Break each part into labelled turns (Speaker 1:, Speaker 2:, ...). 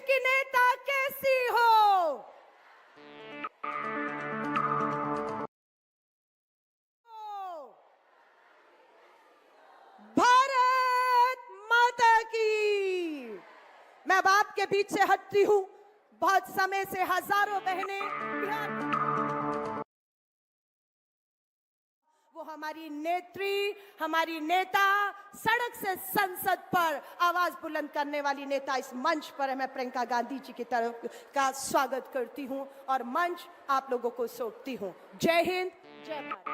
Speaker 1: की नेता कैसी हो? भारत माता की। मैं अब आपके बीच से हटती हूं। बहुत समय से हजारों बहनें बिहार, वो हमारी नेत्री, हमारी नेता, सड़क से संसद पर आवाज बुलंद करने वाली नेता इस मंच पर मैं प्रियंका गांधी जी की तरफ का स्वागत करती हूं और मंच आप लोगों को सौंपती हूं। जय हिंद, जय भारत।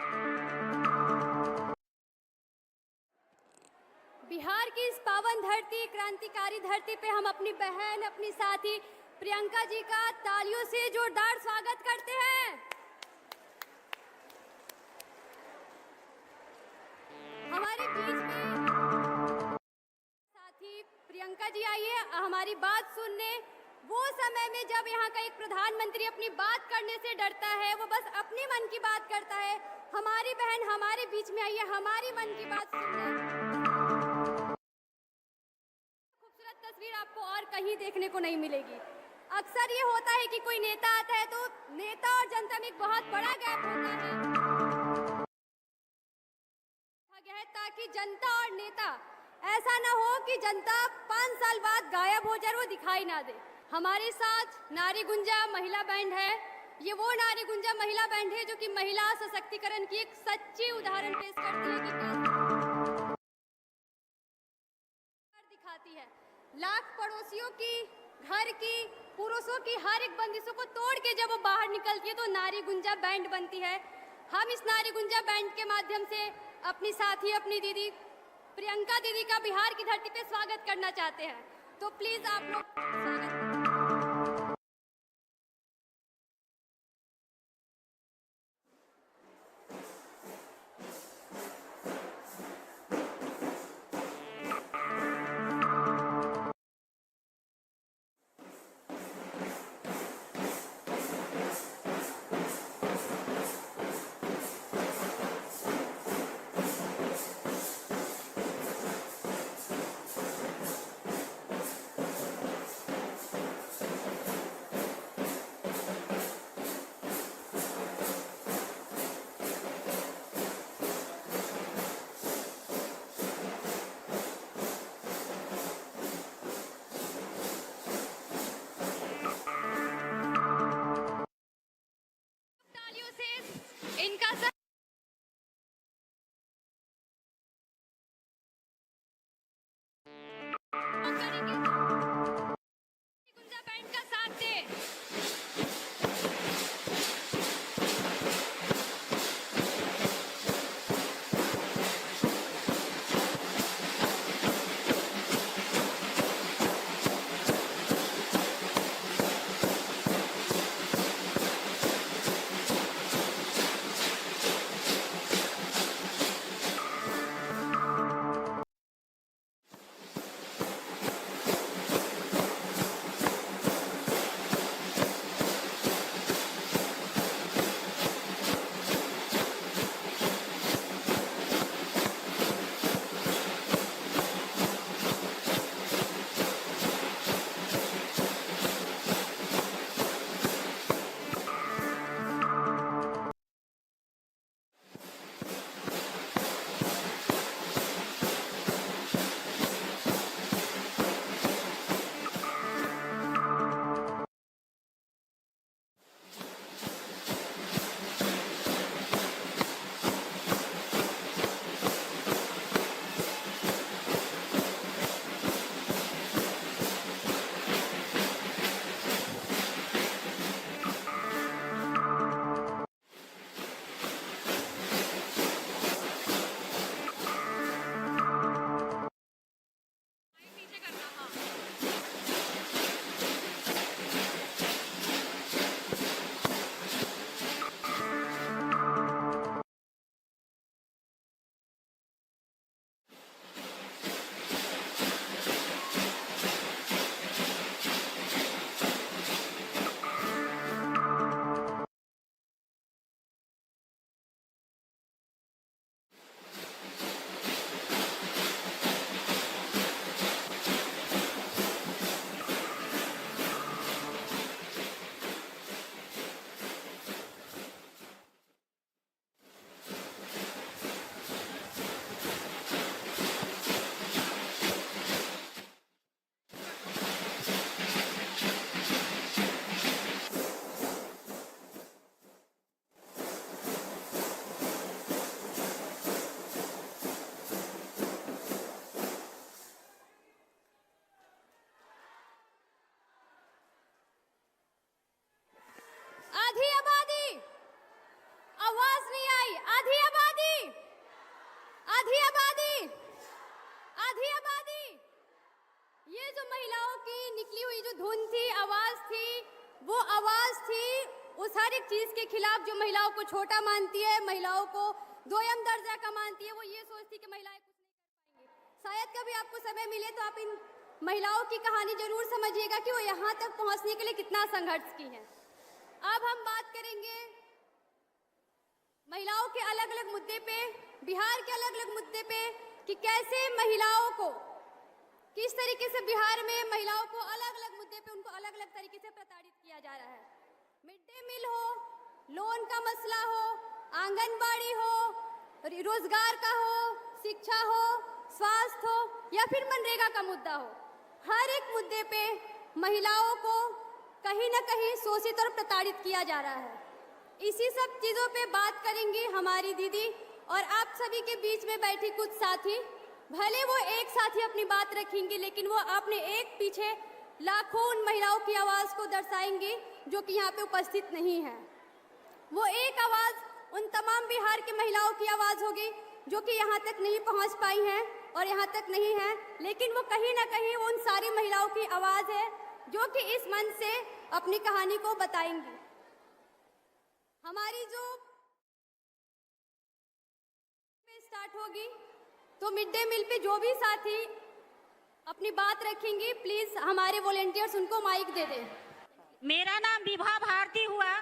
Speaker 2: बिहार की इस पावन धरती, क्रांतिकारी धरती पे हम अपनी बहन, अपनी साथी प्रियंका जी का तालियों से जोरदार स्वागत करते हैं। हमारे बीच में साथी प्रियंका जी आई है हमारी बात सुनने। वो समय में जब यहाँ का एक प्रधानमंत्री अपनी बात करने से डरता है, वो बस अपनी मन की बात करता है, हमारी बहन हमारे बीच में आई है हमारी मन की बात सुनने। खूबसूरत तस्वीर आपको और कहीं देखने को नहीं मिलेगी। अक्सर ये होता है कि कोई नेता आता है तो नेता और जनता में एक बहुत बड़ा गैप होता है ताकि जनता और नेता ऐसा ना हो कि जनता 5 साल बाद गायब हो जाए, वो दिखाई ना दे। हमारे साथ नारी गुंजा महिला बैंड है। ये वो नारी गुंजा महिला बैंड है जो कि महिला सशक्तिकरण की एक सच्ची उदाहरण पेश करती है कि दिखाती है। लाख पड़ोसियों की, घर की, पुरुषों की हर एक बंदिशों को तोड़ के जब वो बाहर निकलती है तो नारी गुंजा बैंड बनती है। हम इस नारी गुंजा बैंड के माध्यम से अपनी साथी, अपनी दीदी प्रियंका दीदी का बिहार की धरती पे स्वागत करना चाहते हैं। तो प्लीज आप लोग स्वागत करें। इनका गुंजा बैंड का साथ दे। आधी आबादी। ये जो महिलाओं की निकली हुई जो धुन थी, आवाज थी, वो आवाज थी उस हर एक चीज के खिलाफ जो महिलाओं को छोटा मानती है, महिलाओं को दोयम दर्जा का मानती है। वो ये सोचती कि महिलाएं कुछ नहीं कर पाएंगी। शायद कभी आपको समय मिले तो आप इन महिलाओं की कहानी जरूर समझिएगा कि वो यहाँ तक पहुँचने के लिए कितना संघर्ष की है। अब हम बात करेंगे महिलाओं के अलग अलग मुद्दे पे, बिहार के अलग अलग मुद्दे पे, कि कैसे महिलाओं को, किस तरीके से बिहार में महिलाओं को अलग अलग मुद्दे पे उनको अलग अलग तरीके से प्रताड़ित किया जा रहा है। मिड डे मील हो, लोन का मसला हो, आंगनबाड़ी हो, रोजगार का हो, शिक्षा हो, स्वास्थ्य हो, या फिर मनरेगा का मुद्दा हो, हर एक मुद्दे पे महिलाओं को कहीं ना कहीं शोषित और प्रताड़ित किया जा रहा है। इसी सब चीज़ों पे बात करेंगी हमारी दीदी और आप सभी के बीच में बैठी कुछ साथी। भले वो एक साथ ही अपनी बात रखेंगी, लेकिन वो अपने एक पीछे लाखों उन महिलाओं की आवाज़ को दर्शाएंगी जो कि यहाँ पे उपस्थित नहीं है। वो एक आवाज़ उन तमाम बिहार की महिलाओं की आवाज़ होगी जो कि यहाँ तक नहीं पहुँच पाई हैं और यहाँ तक नहीं है, लेकिन वो कहीं ना कहीं उन सारी महिलाओं की आवाज़ है जो कि इस मंच से अपनी कहानी को बताएंगी। हमारी जो स्टार्ट होगी तो मिड डे मील पे जो भी साथी अपनी बात रखेंगी, प्लीज हमारे वॉलेंटियर्स उनको माइक दे दें।
Speaker 3: मेरा नाम विभा भारती हुआ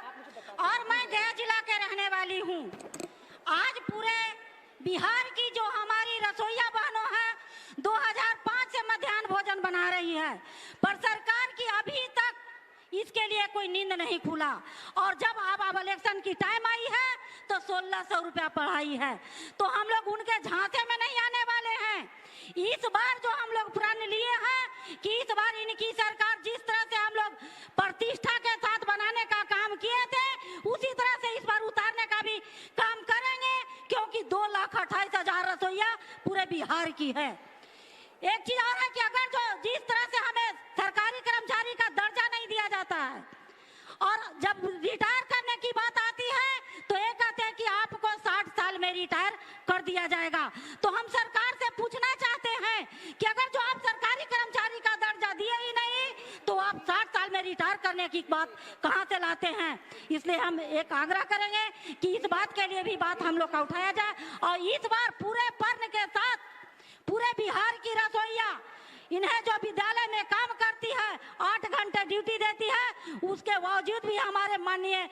Speaker 3: और मैं गया जिला के रहने वाली हूँ। आज पूरे बिहार की जो हमारी रसोइया बहनों हैं 2005 से मध्याह्न भोजन बना रही है, पर सरकार की अभी तक इसके लिए कोई नींद नहीं खुला। और जब अब इलेक्शन की टाइम आई है तो 1600 रुपया बढ़ाई है, तो हम लोग उनके झांसे में नहीं आने वाले हैं। इस बार जो हम लोग प्रण लिए हैं कि इस बार इनकी सरकार जिस तरह से हम लोग प्रतिष्ठा के साथ बनाने का काम किए थे, उसी तरह से इस बार उतारने का भी काम करेंगे, क्योंकि 2,28,000 रसोइया पूरे बिहार की है। एक चीज और है कि अगर जो जिस तरह से हमें सरकारी कर्मचारी का दर्जा नहीं दिया जाता है और जब रिटायर करने की बात आती है तो ये कहते हैं कि आपको 60 साल में रिटायर कर दिया जाएगा। तो हम सरकार से पूछना चाहते हैं कि अगर जो आप सरकारी कर्मचारी का दर्जा दिए ही नहीं तो आप 60 साल में रिटायर करने की बात कहां से लाते हैं। इसलिए हम एक आग्रह करेंगे कि इस बात के लिए भी बात हम लोग का उठाया जाए और इस बार पूरे पर्ण के साथ पूरे बिहार की रसोइया, इन्हें जो विद्यालय में काम करती है, 8 घंटे ड्यूटी देती है, उसके बावजूद भी हमारे माननीय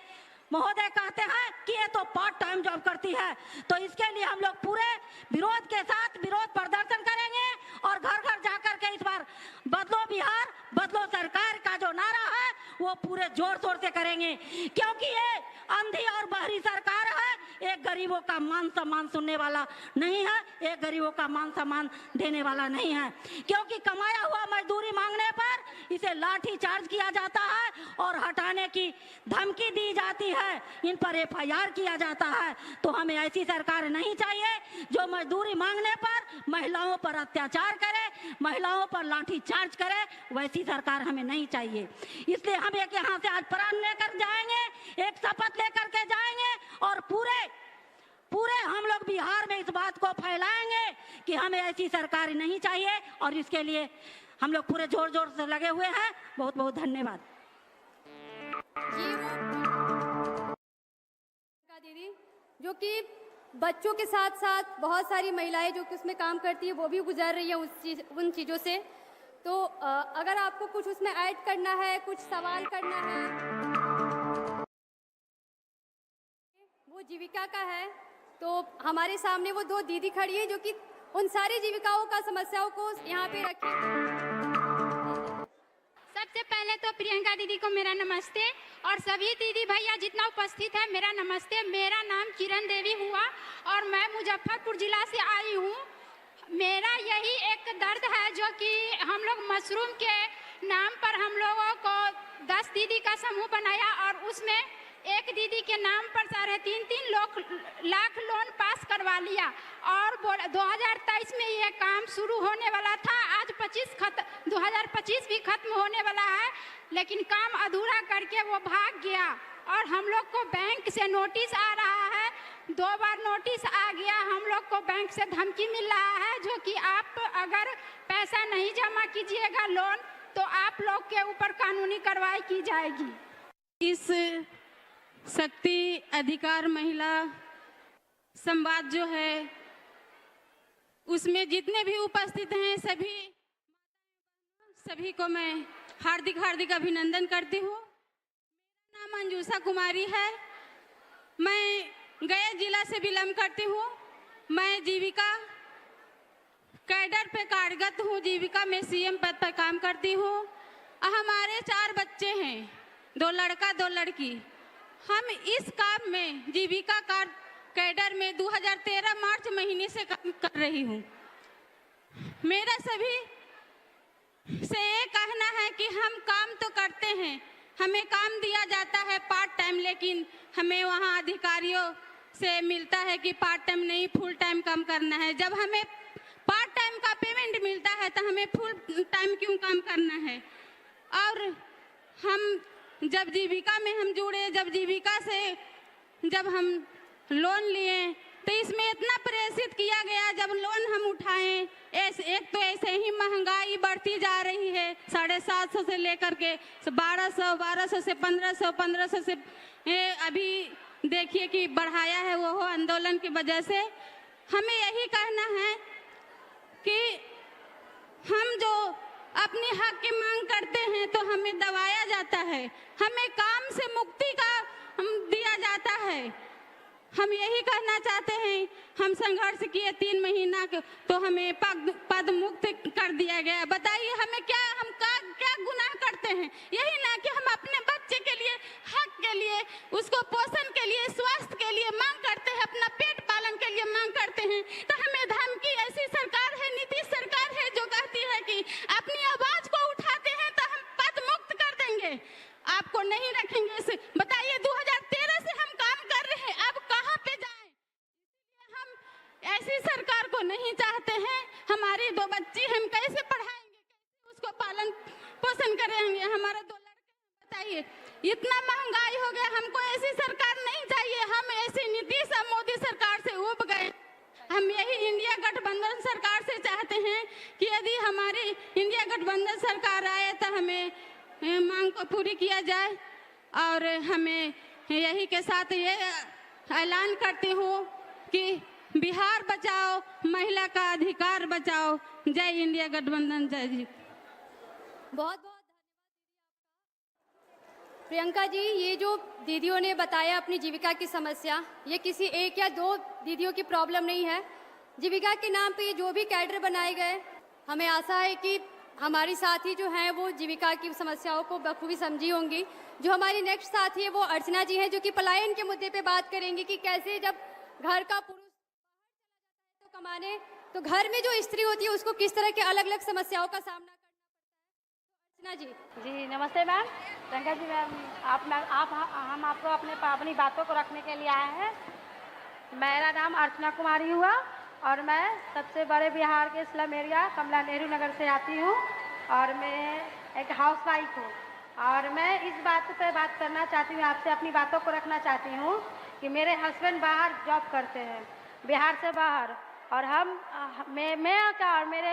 Speaker 3: महोदय कहते हैं कि ये तो पार्ट टाइम जॉब करती है। तो इसके लिए हम लोग पूरे विरोध के साथ विरोध प्रदर्शन करेंगे और घर घर जाकर के इस बार बदलो बिहार बदलो सरकार का जो नारा है वो पूरे जोर शोर से करेंगे, क्योंकि ये अंधी और बहरी सरकार है। एक गरीबों का मान सम्मान सुनने वाला नहीं है, एक गरीबों का मान सम्मान देने वाला नहीं है, क्योंकि कमाया हुआ मजदूरी मांगने पर इसे लाठी चार्ज किया जाता है और हटाने की धमकी दी जाती है, इन पर FIR किया जाता है। तो हमें ऐसी सरकार नहीं चाहिए जो मजदूरी मांगने पर महिलाओं पर अत्याचार करे, महिलाओं पर लाठी चार्ज करे, वैसी सरकार हमें नहीं चाहिए। इसलिए हम एक यहाँ से आज प्रण लेकर जाएंगे, एक शपथ लेकर के जाएंगे और पूरे हम लोग बिहार में इस बात को फैलाएंगे कि हमें ऐसी सरकार नहीं चाहिए और इसके लिए हम लोग पूरे जोर जोर से लगे हुए हैं। बहुत बहुत धन्यवाद।
Speaker 2: दीदी जो कि बच्चों के साथ साथ बहुत सारी महिलाएं जो कि उसमें काम करती है वो भी गुजर रही है उन चीज़ों से। तो अगर आपको कुछ उसमें ऐड करना है, कुछ सवाल करना है, वो जीविका का है, तो हमारे सामने वो 2 दीदी खड़ी है जो कि उन सारी जीविकाओं का समस्याओं को यहाँ पे रखें।
Speaker 4: सबसे पहले तो प्रियंका दीदी को मेरा नमस्ते और सभी दीदी भैया जितना उपस्थित है मेरा नमस्ते। मेरा नाम किरण देवी हुआ और मैं मुजफ्फरपुर जिला से आई हूँ। मेरा यही एक दर्द है जो कि हम लोग मशरूम के नाम पर हम लोगों को 10 दीदी का समूह बनाया और उसमें एक दीदी के नाम पर 3.5 लाख लोन पास करवा लिया और 2023 में यह काम शुरू होने वाला था। आज 2025 भी खत्म होने वाला है, लेकिन काम अधूरा करके वो भाग गया और हम लोग को बैंक से नोटिस आ रहा है 2 बार नोटिस आ गया, हम लोग को बैंक से धमकी मिल रहा है जो कि आप अगर पैसा नहीं जमा कीजिएगा लोन तो आप लोग के ऊपर कानूनी कार्रवाई की जाएगी।
Speaker 5: इस शक्ति अधिकार महिला संवाद जो है उसमें जितने भी उपस्थित हैं सभी को मैं हार्दिक हार्दिक अभिनंदन करती हूँ। मेरा नाम मंजूषा कुमारी है। मैं गया जिला से बिलोंग करती हूँ। मैं जीविका कैडर पे कार्यरत हूँ। जीविका में सीएम पद पर काम करती हूँ। हमारे 4 बच्चे हैं, 2 लड़का 2 लड़की। हम इस काम में जीविका कैडर में 2013 मार्च महीने से काम कर रही हूँ। मेरा सभी से ये कहना है कि हम काम तो करते हैं, हमें काम दिया जाता है पार्ट टाइम, लेकिन हमें वहाँ अधिकारियों से मिलता है कि पार्ट टाइम नहीं फुल टाइम काम करना है। जब हमें पार्ट टाइम का पेमेंट मिलता है तो हमें फुल टाइम क्यों काम करना है। और हम जब जीविका में हम जुड़े, जब जीविका से जब हम लोन लिए तो इसमें इतना प्रेरित किया गया, जब लोन हम उठाएं एक तो ऐसे ही महंगाई बढ़ती जा रही है, 750 से लेकर के 1200, 1200 से 1500, 1500 से अभी देखिए कि बढ़ाया है वो आंदोलन की वजह से। हमें यही कहना है कि हम जो अपनी हक की मांग करते हैं तो हमें दबाया जाता है, हमें काम से मुक्ति का दिया जाता है। हम यही कहना चाहते हैं, हम संघर्ष किए 3 महीना तो हमें पद मुक्त कर दिया गया। बताइए हमें हम क्या गुनाह करते हैं? यही ना कि हम अपने बच्चे के लिए, हक के लिए, उसको पोषण के लिए, स्वास्थ्य के लिए मांग करते हैं, अपना पेट पालन के लिए मांग करते हैं। तो हमें धमकी, ऐसी सरकार है, नीतीश सरकार है जो कहती है कि अपनी आवाज को उठाते हैं तो हम पद मुक्त कर देंगे, आपको नहीं रखेंगे। बताइए 2013 से हम काम कर रहे हैं, अब कहाँ पे जाएं? इसलिए हम ऐसी सरकार को नहीं चाहते हैं। हमारी 2 बच्ची हम कैसे पढ़ाएंगे, कैसे उसको पालन पोषण करेंगे? हमारा 2 लड़के, बताइए इतना महंगाई हो गया, हमको ऐसी सरकार नहीं चाहिए। हम ऐसी नीतीश और मोदी सरकार से उब गए। हम यही इंडिया गठबंधन सरकार से चाहते हैं कि यदि हमारी इंडिया गठबंधन सरकार आए तो हमें मांग को पूरी किया जाए। और हमें यही के साथ ये ऐलान करती हूँ कि बिहार बचाओ, महिला का अधिकार बचाओ। जय इंडिया गठबंधन, जय जी।
Speaker 2: बहुत बहुत धन्यवाद प्रियंका जी। ये जो दीदियों ने बताया अपनी जीविका की समस्या, ये किसी 1 या 2 दीदियों की प्रॉब्लम नहीं है। जीविका के नाम पे जो भी कैडर बनाए गए, हमें आशा है कि हमारी साथी जो हैं वो जीविका की समस्याओं को बखूबी समझी होंगी। जो हमारी नेक्स्ट साथी है वो अर्चना जी हैं, जो कि पलायन के मुद्दे पे बात करेंगी कि कैसे जब घर का पुरुष बाहर चला जाता है तो कमाने, तो घर में जो स्त्री होती है उसको किस तरह के अलग अलग समस्याओं का सामना करना पड़ता है। अर्चना जी।
Speaker 6: जी नमस्ते मैम, प्रियंका जी मैम, हम आपको अपनी बातों को रखने के लिए आए हैं। मेरा नाम अर्चना कुमारी हुआ और मैं सबसे बड़े बिहार के स्लम एरिया कमला नेहरू नगर से आती हूँ और मैं एक हाउस वाइफ हूँ। और मैं इस बात पे बात करना चाहती हूँ, आपसे अपनी बातों को रखना चाहती हूँ कि मेरे हस्बैंड बाहर जॉब करते हैं, बिहार से बाहर, और मैं क्या और मेरे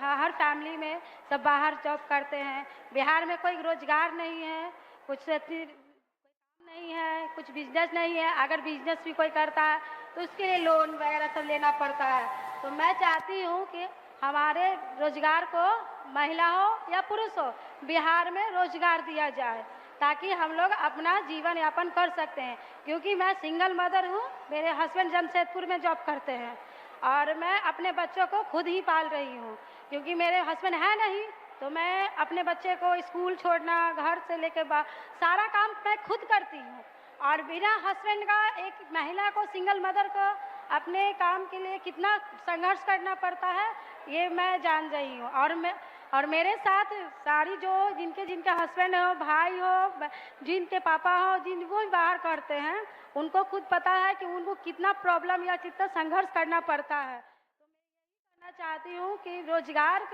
Speaker 6: हर फैमिली में सब बाहर जॉब करते हैं। बिहार में कोई रोजगार नहीं है, कुछ नहीं है, कुछ बिजनेस नहीं है। अगर बिजनेस भी कोई करता है तो उसके लिए लोन वगैरह सब लेना पड़ता है। तो मैं चाहती हूँ कि हमारे रोजगार को, महिला हो या पुरुष हो, बिहार में रोजगार दिया जाए ताकि हम लोग अपना जीवन यापन कर सकते हैं। क्योंकि मैं सिंगल मदर हूँ, मेरे हस्बैंड जमशेदपुर में जॉब करते हैं और मैं अपने बच्चों को खुद ही पाल रही हूँ क्योंकि मेरे हस्बैंड है नहीं। तो मैं अपने बच्चे को स्कूल छोड़ना, घर से लेकर सारा काम मैं खुद करती हूँ। और बिना हस्बैंड का एक महिला को, सिंगल मदर को अपने काम के लिए कितना संघर्ष करना पड़ता है ये मैं जान रही हूँ। और मेरे साथ सारी जो जिनके हस्बैंड हो, भाई हो, जिनके पापा हो, जिनको भी बाहर करते हैं, उनको खुद पता है कि उनको कितना प्रॉब्लम या कितना संघर्ष करना पड़ता है। तो मैं यही कहना चाहती हूँ कि रोजगार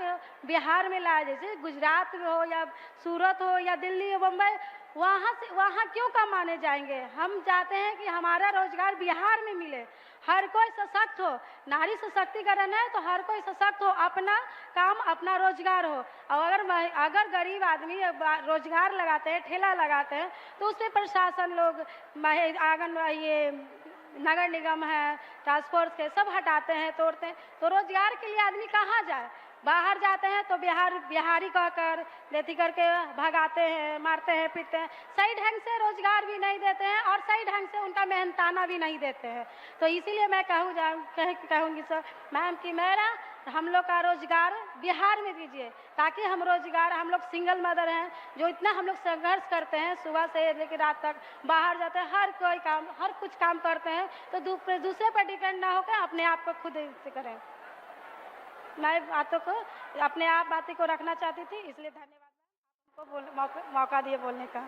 Speaker 6: बिहार में लाए, जैसे गुजरात में हो या सूरत हो या दिल्ली हो, बम्बई, वहाँ क्यों कमाने जाएंगे? हम चाहते हैं कि हमारा रोजगार बिहार में मिले, हर कोई सशक्त हो। नारी सशक्तिकरण है तो हर कोई सशक्त हो, अपना काम अपना रोजगार हो। और अगर गरीब आदमी रोजगार लगाते हैं, ठेला लगाते हैं, तो उसमें प्रशासन लोग, आंगन, ये नगर निगम है, टास्क फोर्स के सब हटाते हैं, तोड़ते हैं। तो रोजगार के लिए आदमी कहाँ जाए? बाहर जाते हैं तो बिहारी कहकर लेती करके भगाते हैं, मारते हैं, पीटते हैं। सही ढंग से रोजगार भी नहीं देते हैं और सही ढंग से उनका मेहनताना भी नहीं देते हैं। तो इसीलिए मैं कहूँगी सर मैम कि हम लोग का रोजगार बिहार में दीजिए, ताकि हम लोग सिंगल मदर हैं, जो इतना हम लोग संघर्ष करते हैं, सुबह से लेकर रात तक बाहर जाते हैं, हर कुछ काम करते हैं, तो दूसरे पर डिपेंड ना होकर अपने आप को खुद से करें। मैं बातों को रखना चाहती थी, इसलिए धन्यवाद आपको मौका दिए बोलने का।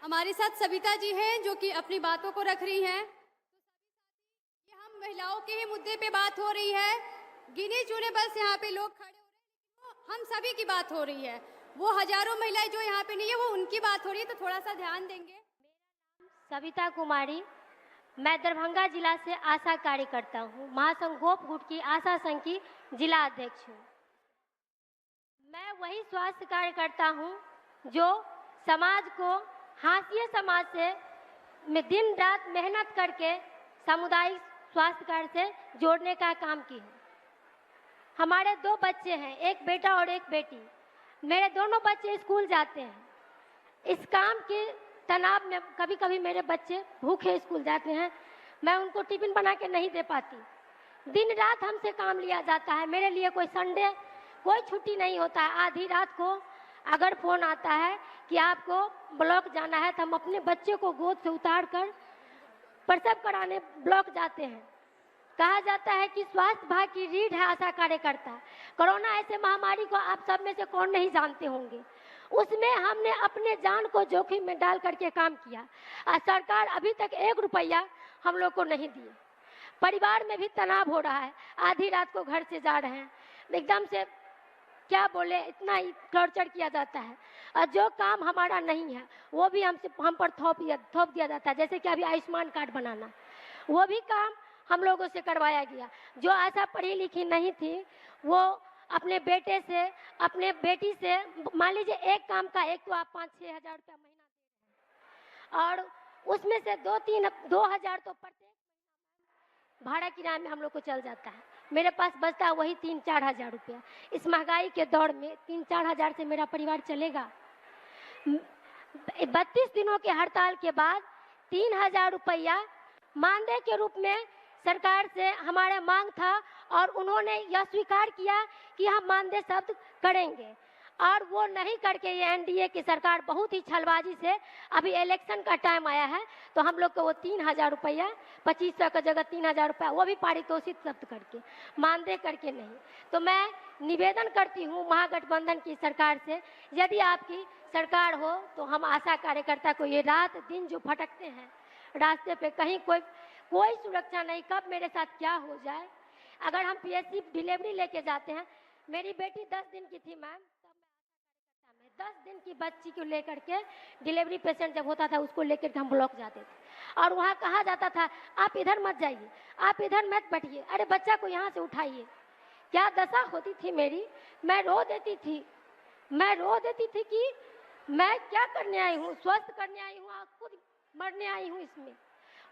Speaker 2: हमारे साथ सविता जी हैं जो कि अपनी बातों को रख रही हैं। ये हम महिलाओं के ही मुद्दे पे बात हो रही है, गिने चुने बस यहाँ पे लोग खड़े हो रहे हैं, हम सभी की बात हो रही है। वो हजारों महिलाएं जो यहाँ पे नहीं है, वो उनकी बात हो रही है, तो थोड़ा सा ध्यान देंगे।
Speaker 7: सविता कुमारी, मैं दरभंगा जिला से आशा कार्यकर्ता हूँ, महासंघ गोप गुट की आशा संघ की जिला अध्यक्ष हूँ। मैं वही स्वास्थ्य कार्यकर्ता हूँ जो समाज को हाशिए समाज से दिन रात मेहनत करके सामुदायिक स्वास्थ्य कार्य से जोड़ने का काम की हूँ। हमारे 2 बच्चे हैं, एक बेटा और एक बेटी। मेरे दोनों बच्चे स्कूल जाते हैं। इस काम के तनाव में कभी कभी मेरे बच्चे भूखे स्कूल जाते हैं, मैं उनको टिफिन बना के नहीं दे पाती। दिन रात हमसे काम लिया जाता है। मेरे लिए कोई संडे कोई छुट्टी नहीं होता है। आधी रात को अगर फ़ोन आता है कि आपको ब्लॉक जाना है, तो हम अपने बच्चे को गोद से उतार कर प्रसव कराने ब्लॉक जाते हैं। कहा जाता है कि स्वास्थ्य विभाग की रीढ़ है आशा कार्यकर्ता। कोरोना ऐसे महामारी को आप सब में से कौन नहीं जानते होंगे, उसमें हमने अपने जान को जोखिम में डाल करके काम किया और सरकार अभी तक 1 रुपया हम लोग को नहीं दिए। परिवार में भी तनाव हो रहा है, आधी रात को घर से जा रहे हैं, एकदम से क्या बोले, इतना ही टॉर्चर किया जाता है। और जो काम हमारा नहीं है वो भी हम पर थोप दिया जाता है। जैसे कि अभी आयुष्मान कार्ड बनाना, वो भी काम हम लोगों से करवाया गया। जो आशा पढ़ी लिखी नहीं थी, वो अपने बेटे से, अपने बेटी से, मान लीजिए एक काम का एक तो आप 5-6 हज़ार रुपया महीना दे रहे हैं, और उसमें से 2 हज़ार तो प्रत्येक महीना भाड़ा किराए में हम लोग को चल जाता है। मेरे पास बचता है वही 3-4 हज़ार रुपया। इस महंगाई के दौर में 3-4 हज़ार से मेरा परिवार चलेगा? 32 दिनों के हड़ताल के बाद 3 हज़ार रुपया मानदेय के रूप में सरकार से हमारा मांग था, और उन्होंने यह स्वीकार किया कि हम मानदेय शब्द करेंगे, और वो नहीं करके ये एनडीए की सरकार बहुत ही छलबाजी से, अभी इलेक्शन का टाइम आया है तो हम लोग को वो 3 हज़ार रुपया, 2500 का जगह 3 हज़ार रुपया, वो भी पारितोषिक शब्द करके, मानदेय करके नहीं। तो मैं निवेदन करती हूँ महागठबंधन की सरकार से, यदि आपकी सरकार हो तो हम आशा कार्यकर्ता को ये रात दिन जो भटकते हैं रास्ते पे, कहीं कोई सुरक्षा नहीं, कब मेरे साथ क्या हो जाए। अगर हम पीएससी डिलीवरी लेके जाते हैं, मेरी बेटी 10 दिन की थी मैम, तब मैं 10 दिन की बच्ची को लेकर के डिलीवरी पेशेंट जब होता था उसको लेकर के हम ब्लॉक जाते थे, और वहाँ कहा जाता था आप इधर मत जाइए, आप इधर मत बैठिए, अरे बच्चा को यहाँ से उठाइए। क्या दशा होती थी मेरी, मैं रो देती थी कि मैं क्या करने आई हूँ, स्वस्थ करने आई हूँ, खुद मरने आई हूँ इसमें।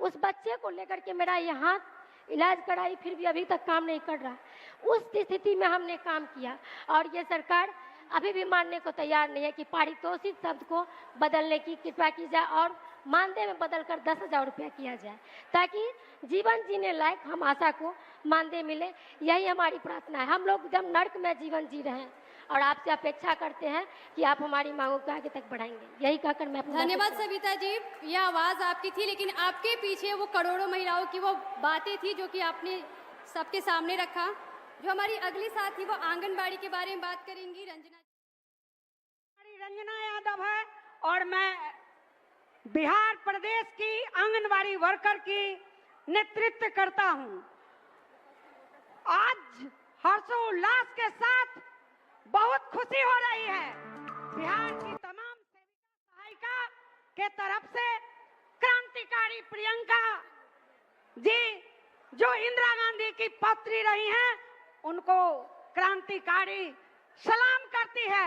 Speaker 7: उस बच्चे को लेकर के मेरा ये हाथ इलाज कराई, फिर भी अभी तक काम नहीं कर रहा। उस स्थिति में हमने काम किया, और ये सरकार अभी भी मानने को तैयार नहीं है कि पारितोषिक शब्द को बदलने की कृपा की जाए और मानदेय में बदलकर 10 हज़ार रुपया किया जाए, ताकि जीवन जीने लायक हम आशा को मानदेय मिले। यही हमारी प्रार्थना है। हम लोग एकदम नर्क में जीवन जी रहे हैं, और आपसे अपेक्षा करते हैं कि आप हमारी मांगों को आगे तक बढ़ाएंगे। यही कहकर मैं
Speaker 2: धन्यवाद सविता जी। यह आवाज़ आपकी थी, लेकिन आपके पीछे वो करोड़ों महिलाओं की वो बातें थी जो कि आपने सबके सामने रखा। जो हमारी अगली साथी वो आंगनबाड़ी के बारे में बात करेंगी,
Speaker 3: रंजना यादव है, और मैं बिहार प्रदेश की आंगनबाड़ी वर्कर की नेतृत्व करता हूं। आज हर्षोल्लास के साथ बहुत खुशी हो रही है। बिहार की तमाम सेविका सहायिका के तरफ से क्रांतिकारी प्रियंका जी जो इंदिरा गांधी की पौत्री रही हैं, उनको क्रांतिकारी सलाम करती है,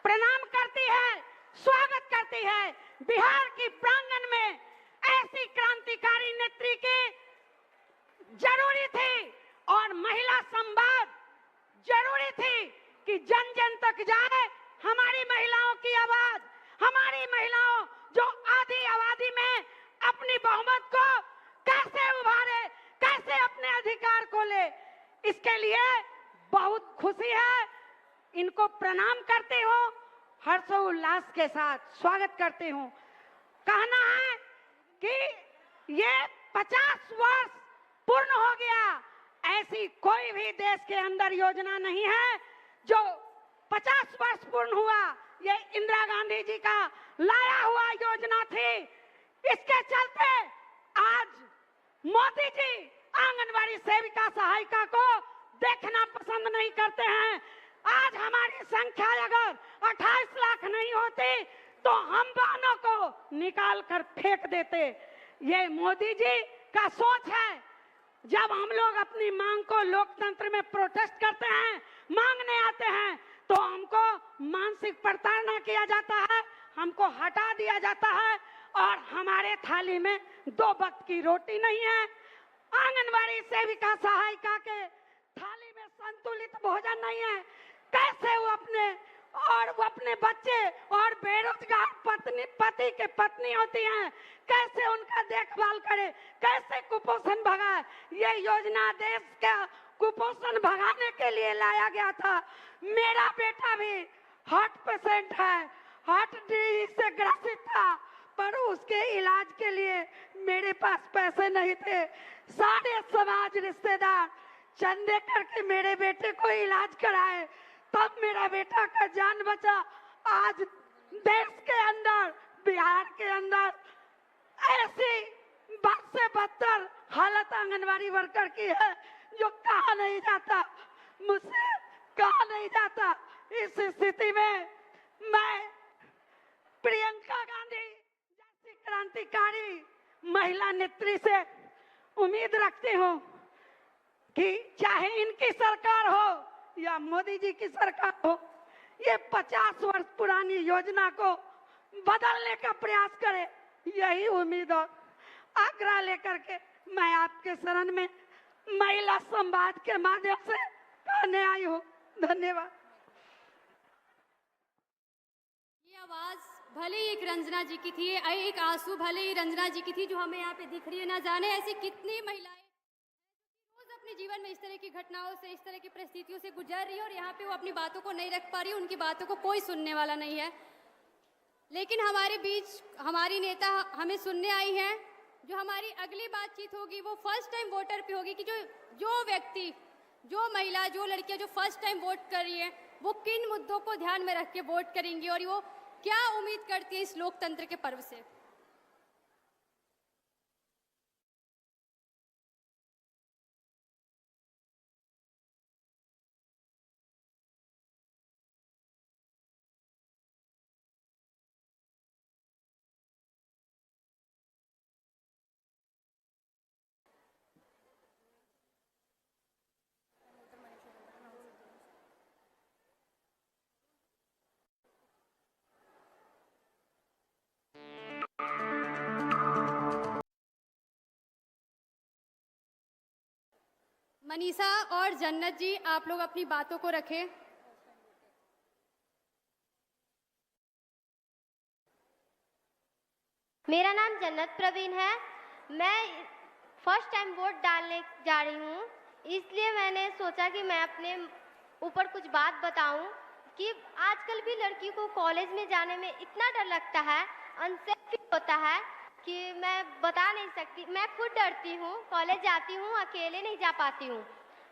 Speaker 3: प्रणाम करती है, स्वागत करती है। बिहार की प्रांगण में ऐसी क्रांतिकारी नेत्री की जरूरी थी और महिला संवाद जरूरी थी कि जन जन तक जाए हमारी महिलाओं की आवाज, हमारी महिलाओं जो आधी आबादी में अपनी बहुमत को कैसे उभारे, कैसे अपने अधिकार को ले। इसके लिए बहुत खुशी है, इनको प्रणाम करती हूँ, हर्षोल्लास के साथ स्वागत करती हूँ। कहना है कि ये 50 वर्ष पूर्ण हो गया, ऐसी कोई भी देश के अंदर योजना नहीं है जो 50 वर्ष पूर्ण हुआ। ये इंदिरा गांधी जी का लाया हुआ योजना थी। इसके चलते आज मोदी जी आंगनवाड़ी सेविका सहायिका को देखना पसंद नहीं करते हैं। आज हमारी संख्या अगर 28 लाख नहीं होती तो हम बहनों को निकाल कर फेंक देते। ये मोदी जी का सोच है। जब हम लोग अपनी मांग को लोकतंत्र में प्रोटेस्ट करते हैं, मांगने आते हैं, तो हमको मानसिक प्रताड़ना किया जाता है, हमको हटा दिया जाता है और हमारे थाली में 2 वक्त की रोटी नहीं है। आंगनवाड़ी सेविका सहायिका के थाली में संतुलित भोजन नहीं है। कैसे वो अपने बच्चे और बेरोजगार पति के पत्नी होती हैं, कैसे उनका देखभाल करे, कैसे कुपोषण भगाए। ये योजना देश का कुपोषण भगाने के लिए लाया गया था। मेरा बेटा भी हार्ट पेशेंट है, हार्ट डिजीज से ग्रसित था, पर उसके इलाज के लिए मेरे पास पैसे नहीं थे। सारे समाज रिश्तेदार चंदे करके मेरे बेटे को इलाज कराए, तब मेरा बेटा का जान बचा। आज देश के अंदर, बिहार के अंदर ऐसी बद से बदतर हालत आंगनवाड़ी वर्कर की है जो कहा नहीं जाता, मुझसे कहा नहीं जाता। इस स्थिति में मैं प्रियंका गांधी जैसी क्रांतिकारी महिला नेत्री से उम्मीद रखती हूँ कि चाहे इनकी सरकार हो या मोदी जी की सरकार हो, ये 50 वर्ष पुरानी योजना को बदलने का प्रयास करे, यही उम्मीद और आग्रह लेकर के मैं आपके शरण में महिला संवाद के माध्यम से कहने आई हूँ। धन्यवाद।
Speaker 2: ये आवाज भले ही एक रंजना जी की थी, एक आंसू भले ही रंजना जी की थी जो हमें यहाँ पे दिख रही है। ना जाने ऐसी कितनी महिलाएं रोज अपने जीवन में इस तरह की घटनाओं से, इस तरह की परिस्थितियों से गुजर रही है और यहाँ पे वो अपनी बातों को नहीं रख पा रही, उनकी बातों को कोई सुनने वाला नहीं है। लेकिन हमारे बीच हमारी नेता हमें सुनने आई हैं। जो हमारी अगली बातचीत होगी वो फर्स्ट टाइम वोटर पे होगी कि जो व्यक्ति, जो महिला, जो लड़कियां जो फर्स्ट टाइम वोट कर रही है वो किन मुद्दों को ध्यान में रख के वोट करेंगी और वो क्या उम्मीद करती है इस लोकतंत्र के पर्व से। मनीषा और जन्नत जी, आप लोग अपनी बातों को रखें।
Speaker 7: मेरा नाम जन्नत प्रवीण है। मैं फर्स्ट टाइम वोट डालने जा रही हूँ, इसलिए मैंने सोचा कि मैं अपने ऊपर कुछ बात बताऊं कि आजकल भी लड़की को कॉलेज में जाने में इतना डर लगता है, अनसेफ फील होता है कि मैं बता नहीं सकती। मैं खुद डरती हूँ, कॉलेज जाती हूँ अकेले नहीं जा पाती हूँ,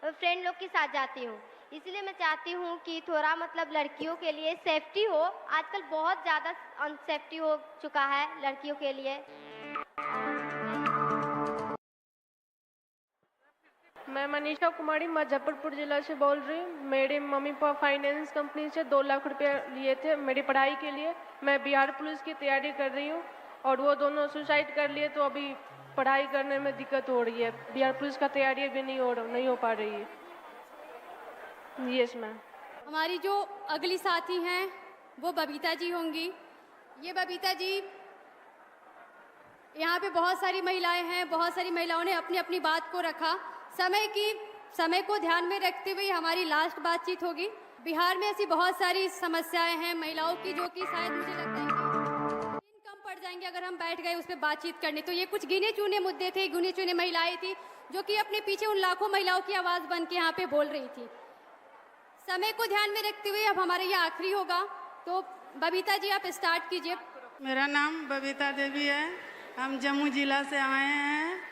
Speaker 7: फ्रेंड लोग के साथ जाती हूँ। इसलिए मैं चाहती हूँ कि थोड़ा मतलब लड़कियों के लिए सेफ्टी हो। आजकल बहुत ज़्यादा अनसेफ्टी हो चुका है लड़कियों के लिए।
Speaker 8: मैं मनीषा कुमारी मुजफ्फरपुर जिला से बोल रही हूँ। मेरे मम्मी पापा फाइनेंस कंपनी से 2 लाख रुपए लिए थे मेरी पढ़ाई के लिए। मैं बिहार पुलिस की तैयारी कर रही हूँ और वो दोनों सुसाइड कर लिए, तो अभी पढ़ाई करने में दिक्कत हो रही है। बिहार पुलिस का तैयारी अभी नहीं हो पा रही है। Yes ma'am.
Speaker 2: हमारी जो अगली साथी हैं वो बबीता जी होंगी। ये बबीता जी, यहाँ पे बहुत सारी महिलाएं हैं, बहुत सारी महिलाओं ने अपनी अपनी बात को रखा। समय को ध्यान में रखते हुए हमारी लास्ट बातचीत होगी। बिहार में ऐसी बहुत सारी समस्याएं हैं महिलाओं की, जो कि शायद मुझे लगता है कि दिन कम पड़ जाएंगे अगर हम बैठ गए उस पर बातचीत करने। तो ये कुछ गिने चुने मुद्दे थे, गिने चुने महिलाएं थी जो कि अपने पीछे उन लाखों महिलाओं की आवाज़ बन के यहाँ पे बोल रही थी। समय को ध्यान में रखते हुए अब हमारा ये आखिरी होगा, तो बबीता जी आप स्टार्ट कीजिए।
Speaker 9: मेरा नाम बबीता देवी है। हम जम्मू जिला से आए हैं।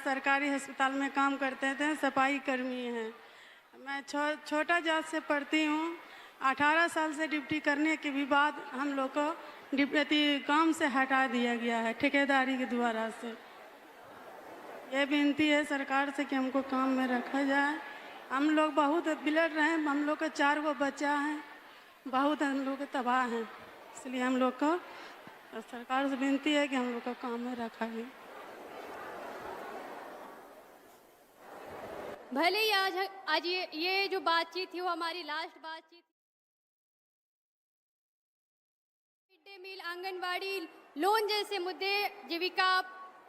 Speaker 9: सरकारी अस्पताल में काम करते थे, सफाई कर्मी हैं। मैं छोटा जात से पढ़ती हूँ। 18 साल से ड्यूटी करने के भी बाद हम लोग को काम से हटा दिया गया है ठेकेदारी के द्वारा से। ये विनती है सरकार से कि हमको काम में रखा जाए। हम लोग बहुत बिलट रहे हैं। हम लोग का 4 गो बच्चा हैं, बहुत हम लोग तबाह हैं। इसलिए हम लोग को सरकार से विनती है कि हम लोग को काम में रखा जाए।
Speaker 2: भले ही आज ये जो बातचीत थी वो हमारी लास्ट बातचीत। Mid day meal, anganwadi, loan जैसे मुद्दे, जीविका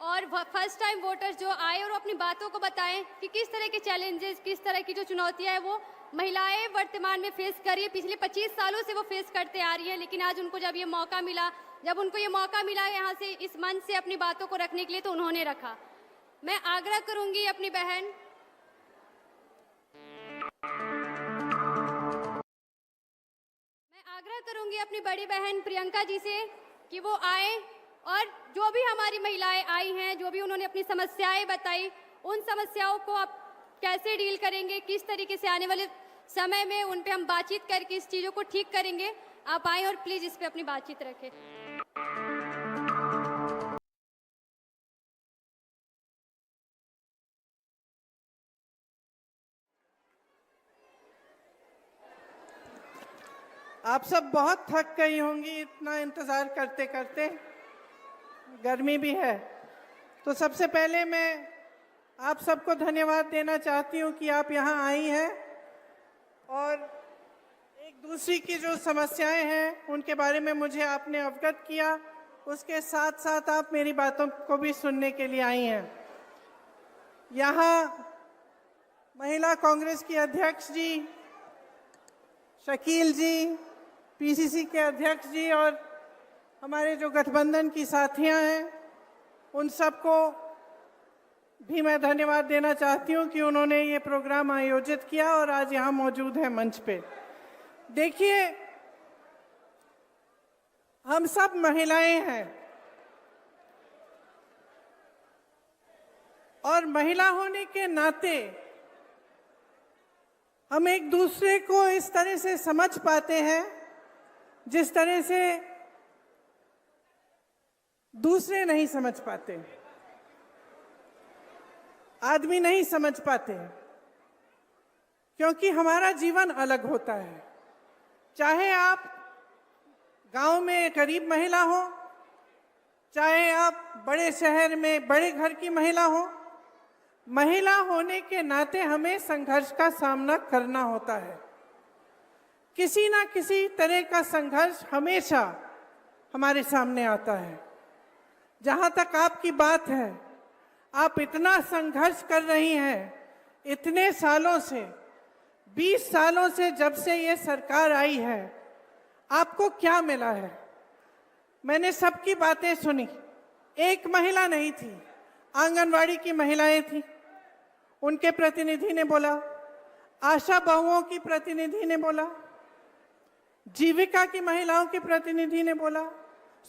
Speaker 2: और फर्स्ट टाइम वोटर्स जो आए और अपनी बातों को बताएं कि किस तरह के चैलेंजेस, किस तरह की जो चुनौतियां हैं वो महिलाएं वर्तमान में फेस कर रही है। पिछले 25 सालों से वो फेस करते आ रही है, लेकिन आज उनको जब ये मौका मिला यहाँ से इस मंच से अपनी बातों को रखने के लिए, तो उन्होंने रखा। मैं आग्रह करूंगी अपनी बहन अपनी बड़ी बहन प्रियंका जी से कि वो आए और जो भी हमारी महिलाएं आई हैं, जो भी उन्होंने अपनी समस्याएं बताई, उन समस्याओं को आप कैसे डील करेंगे, किस तरीके से आने वाले समय में उन पे हम बातचीत करके इस चीज़ों को ठीक करेंगे। आप आए और प्लीज़ इस पे अपनी बातचीत रखें।
Speaker 10: आप सब बहुत थक गई होंगी इतना इंतज़ार करते करते, गर्मी भी है। तो सबसे पहले मैं आप सबको धन्यवाद देना चाहती हूँ कि आप यहाँ आई हैं और एक दूसरी की जो समस्याएं हैं उनके बारे में मुझे आपने अवगत किया। उसके साथ साथ आप मेरी बातों को भी सुनने के लिए आई हैं। यहाँ महिला कांग्रेस की अध्यक्ष जी, शकील जी, पीसीसी के अध्यक्ष जी और हमारे जो गठबंधन की साथियां हैं, उन सबको भी मैं धन्यवाद देना चाहती हूं कि उन्होंने ये प्रोग्राम आयोजित किया और आज यहाँ मौजूद है मंच पे। देखिए, हम सब महिलाएं हैं और महिला होने के नाते हम एक दूसरे को इस तरह से समझ पाते हैं जिस तरह से दूसरे नहीं समझ पाते, आदमी नहीं समझ पाते, क्योंकि हमारा जीवन अलग होता है। चाहे आप गांव में गरीब महिला हो, चाहे आप बड़े शहर में बड़े घर की महिला हो, महिला होने के नाते हमें संघर्ष का सामना करना होता है। किसी ना किसी तरह का संघर्ष हमेशा हमारे सामने आता है। जहाँ तक आपकी बात है, आप इतना संघर्ष कर रही हैं इतने सालों से, 20 सालों से, जब से ये सरकार आई है। आपको क्या मिला है? मैंने सबकी बातें सुनी। एक महिला नहीं थी, आंगनवाड़ी की महिलाएं थी, उनके प्रतिनिधि ने बोला, आशा बहुओं की प्रतिनिधि ने बोला, जीविका की महिलाओं के प्रतिनिधि ने बोला,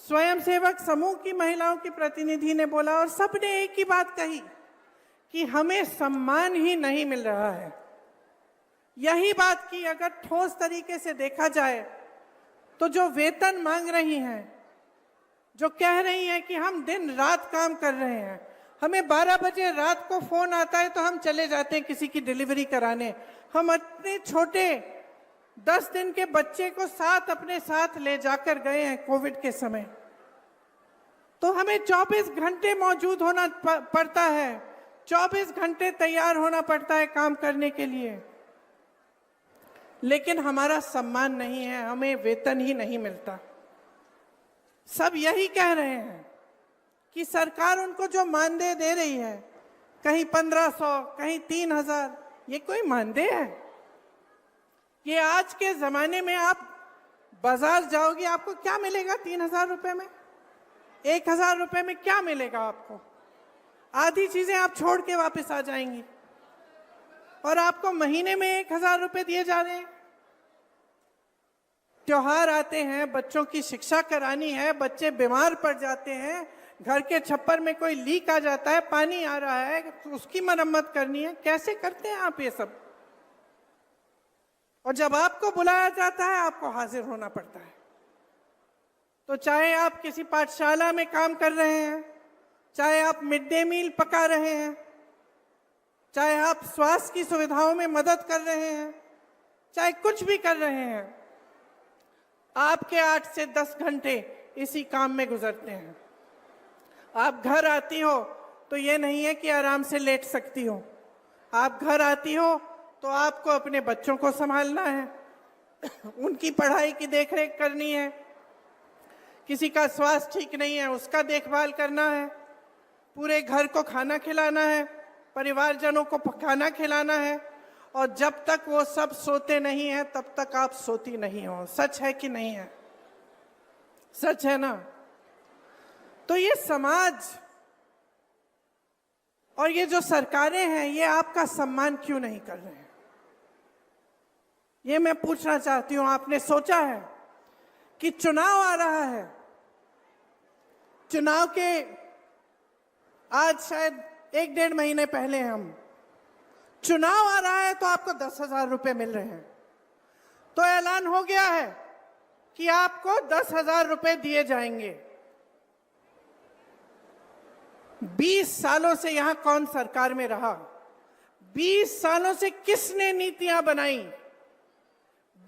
Speaker 10: स्वयंसेवक समूह की महिलाओं की प्रतिनिधि ने बोला, और सबने एक ही बात कही कि हमें सम्मान ही नहीं मिल रहा है। यही बात की अगर ठोस तरीके से देखा जाए तो जो वेतन मांग रही हैं, जो कह रही हैं कि हम दिन रात काम कर रहे हैं, हमें 12 बजे रात को फोन आता है तो हम चले जाते हैं किसी की डिलीवरी कराने। हम अपने छोटे 10 दिन के बच्चे को अपने साथ ले जाकर गए हैं कोविड के समय। तो हमें 24 घंटे मौजूद होना पड़ता है, 24 घंटे तैयार होना पड़ता है काम करने के लिए, लेकिन हमारा सम्मान नहीं है, हमें वेतन ही नहीं मिलता। सब यही कह रहे हैं कि सरकार उनको जो मानदेय दे रही है, कहीं 1500, कहीं 3000, ये कोई मानदेय है? ये आज के जमाने में आप बाजार जाओगे, आपको क्या मिलेगा 3000 रुपए में? 1000 रुपए में क्या मिलेगा आपको? आधी चीजें आप छोड़ के वापस आ जाएंगी, और आपको महीने में 1000 रुपए दिए जा रहे हैं। त्योहार आते हैं, बच्चों की शिक्षा करानी है, बच्चे बीमार पड़ जाते हैं, घर के छप्पर में कोई लीक आ जाता है, पानी आ रहा है, उसकी मरम्मत करनी है। कैसे करते हैं आप ये सब? और जब आपको बुलाया जाता है, आपको हाजिर होना पड़ता है। तो चाहे आप किसी पाठशाला में काम कर रहे हैं, चाहे आप मिड डे मील पका रहे हैं, चाहे आप स्वास्थ्य की सुविधाओं में मदद कर रहे हैं, चाहे कुछ भी कर रहे हैं, आपके 8 से 10 घंटे इसी काम में गुजरते हैं। आप घर आती हो तो ये नहीं है कि आराम से लेट सकती हो। आप घर आती हो तो आपको अपने बच्चों को संभालना है, उनकी पढ़ाई की देखरेख करनी है, किसी का स्वास्थ्य ठीक नहीं है उसका देखभाल करना है, पूरे घर को खाना खिलाना है, परिवारजनों को खाना खिलाना है, और जब तक वो सब सोते नहीं हैं तब तक आप सोती नहीं हो। सच है कि नहीं है? सच है ना? तो ये समाज और ये जो सरकारें हैं, ये आपका सम्मान क्यों नहीं कर रहे हैं? ये मैं पूछना चाहती हूं। आपने सोचा है कि चुनाव आ रहा है, चुनाव के आज शायद 1-1.5 महीने पहले हम चुनाव आ रहा है तो आपको 10,000 रुपए मिल रहे हैं। तो ऐलान हो गया है कि आपको 10,000 रुपए दिए जाएंगे। 20 सालों से यहां कौन सरकार में रहा? 20 सालों से किसने नीतियां बनाई?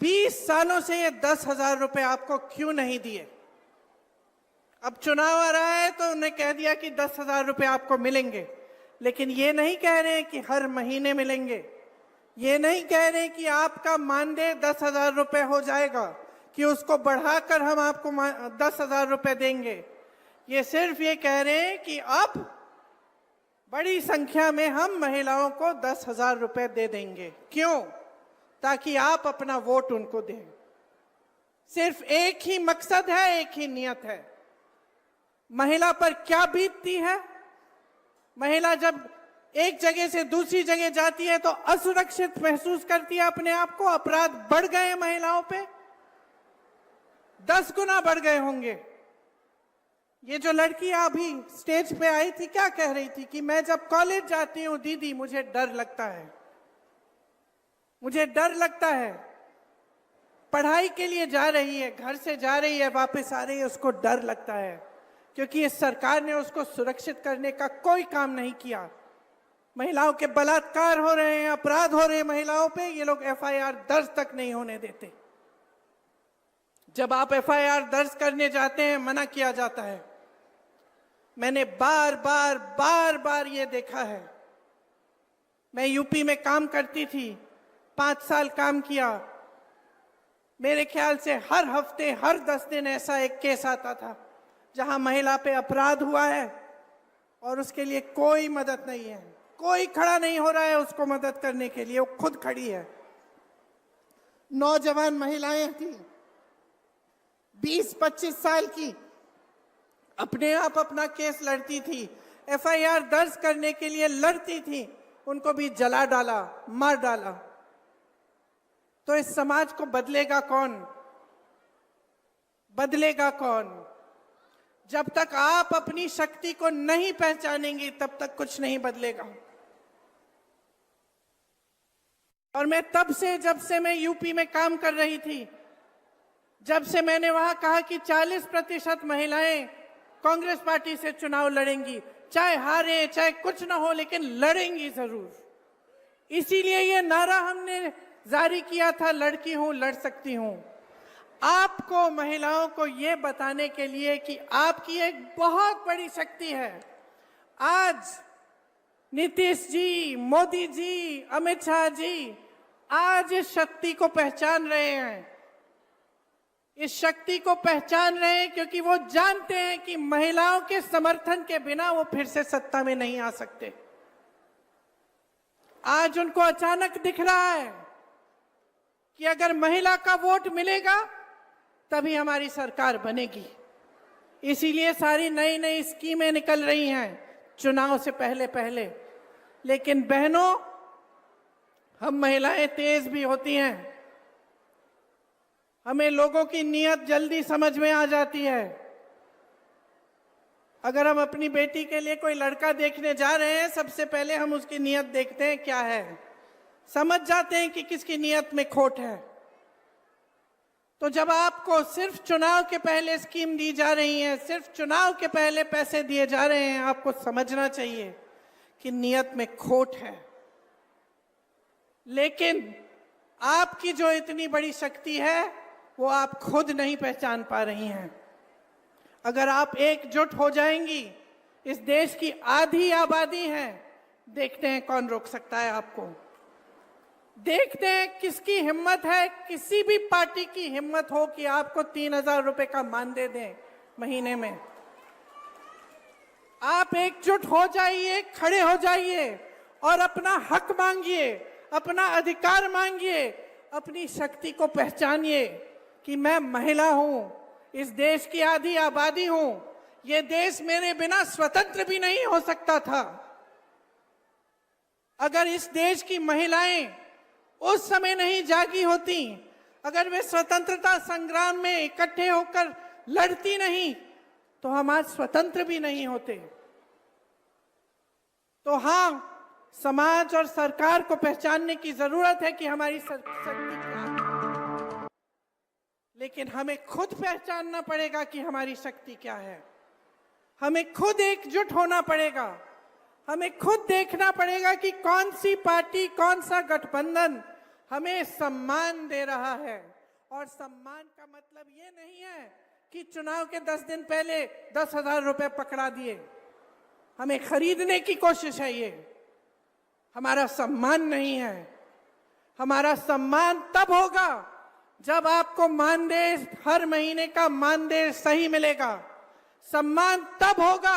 Speaker 10: 20 सालों से ये 10,000 रुपए आपको क्यों नहीं दिए? अब चुनाव आ रहा है तो उन्हें कह दिया कि 10,000 रुपए आपको मिलेंगे, लेकिन ये नहीं कह रहे कि हर महीने मिलेंगे। ये नहीं कह रहे कि आपका मानदेय 10,000 रुपए हो जाएगा, कि उसको बढ़ाकर हम आपको 10,000 रुपए देंगे। ये सिर्फ ये कह रहे हैं कि अब बड़ी संख्या में हम महिलाओं को 10,000 रुपए दे देंगे। क्यों? ताकि आप अपना वोट उनको दें। सिर्फ एक ही मकसद है, एक ही नियत है। महिला पर क्या बीतती है? महिला जब एक जगह से दूसरी जगह जाती है तो असुरक्षित महसूस करती है अपने आप को। अपराध बढ़ गए हैं महिलाओं पे, 10 गुना बढ़ गए होंगे। ये जो लड़की अभी स्टेज पे आई थी, क्या कह रही थी कि मैं जब कॉलेज जाती हूँ दीदी, मुझे डर लगता है, मुझे डर लगता है। पढ़ाई के लिए जा रही है, घर से जा रही है, वापस आ रही है, उसको डर लगता है, क्योंकि इस सरकार ने उसको सुरक्षित करने का कोई काम नहीं किया। महिलाओं के बलात्कार हो रहे हैं, अपराध हो रहे हैं महिलाओं पे, ये लोग FIR दर्ज तक नहीं होने देते। जब आप FIR दर्ज करने जाते हैं, मना किया जाता है। मैंने बार बार ये देखा है। मैं यूपी में काम करती थी, 5 साल काम किया। मेरे ख्याल से हर हफ्ते, हर 10 दिन ऐसा एक केस आता था जहां महिला पे अपराध हुआ है और उसके लिए कोई मदद नहीं है, कोई खड़ा नहीं हो रहा है उसको मदद करने के लिए, वो खुद खड़ी है। नौजवान महिलाएं थी, 20-25 साल की, अपने आप अपना केस लड़ती थी, FIR दर्ज करने के लिए लड़ती थी, उनको भी जला डाला, मार डाला। तो इस समाज को बदलेगा कौन? बदलेगा कौन? जब तक आप अपनी शक्ति को नहीं पहचानेंगे तब तक कुछ नहीं बदलेगा। और मैं तब से, जब से मैं यूपी में काम कर रही थी, जब से मैंने वहां कहा कि 40% महिलाएं कांग्रेस पार्टी से चुनाव लड़ेंगी, चाहे हारे चाहे कुछ ना हो, लेकिन लड़ेंगी जरूर। इसीलिए ये नारा हमने जारी किया था, लड़की हूं लड़ सकती हूं। आपको महिलाओं को ये बताने के लिए कि आपकी एक बहुत बड़ी शक्ति है। आज नीतीश जी, मोदी जी, अमित शाह जी आज इस शक्ति को पहचान रहे हैं। इस शक्ति को पहचान रहे हैं क्योंकि वो जानते हैं कि महिलाओं के समर्थन के बिना वो फिर से सत्ता में नहीं आ सकते। आज उनको अचानक दिख रहा है कि अगर महिला का वोट मिलेगा तभी हमारी सरकार बनेगी। इसीलिए सारी नई नई स्कीमें निकल रही हैं चुनाव से पहले पहले। लेकिन बहनों, हम महिलाएं तेज भी होती हैं, हमें लोगों की नीयत जल्दी समझ में आ जाती है। अगर हम अपनी बेटी के लिए कोई लड़का देखने जा रहे हैं, सबसे पहले हम उसकी नीयत देखते हैं क्या है, समझ जाते हैं कि किसकी नीयत में खोट है। तो जब आपको सिर्फ चुनाव के पहले स्कीम दी जा रही है, सिर्फ चुनाव के पहले पैसे दिए जा रहे हैं, आपको समझना चाहिए कि नीयत में खोट है। लेकिन आपकी जो इतनी बड़ी शक्ति है वो आप खुद नहीं पहचान पा रही हैं। अगर आप एकजुट हो जाएंगी, इस देश की आधी आबादी है, देखते हैं कौन रोक सकता है आपको। देखते हैं किसकी हिम्मत है, किसी भी पार्टी की हिम्मत हो कि आपको 3,000 रुपए का मानदेय दें महीने में। आप एकजुट हो जाइए, खड़े हो जाइए और अपना हक मांगिए, अपना अधिकार मांगिए, अपनी शक्ति को पहचानिए कि मैं महिला हूं, इस देश की आधी आबादी हूं, ये देश मेरे बिना स्वतंत्र भी नहीं हो सकता था। अगर इस देश की महिलाएं उस समय नहीं जागी होती, अगर वे स्वतंत्रता संग्राम में इकट्ठे होकर लड़ती नहीं, तो हम आज स्वतंत्र भी नहीं होते। तो हाँ, समाज और सरकार को पहचानने की जरूरत है कि हमारी शक्ति क्या है, लेकिन हमें खुद पहचानना पड़ेगा कि हमारी शक्ति क्या है। हमें खुद एकजुट होना पड़ेगा, हमें खुद देखना पड़ेगा कि कौन सी पार्टी, कौन सा गठबंधन हमें सम्मान दे रहा है। और सम्मान का मतलब ये नहीं है कि चुनाव के 10 दिन पहले 10,000 रुपए पकड़ा दिए, हमें खरीदने की कोशिश है। ये हमारा सम्मान नहीं है। हमारा सम्मान तब होगा जब आपको मानदेय, हर महीने का मानदेय सही मिलेगा। सम्मान तब होगा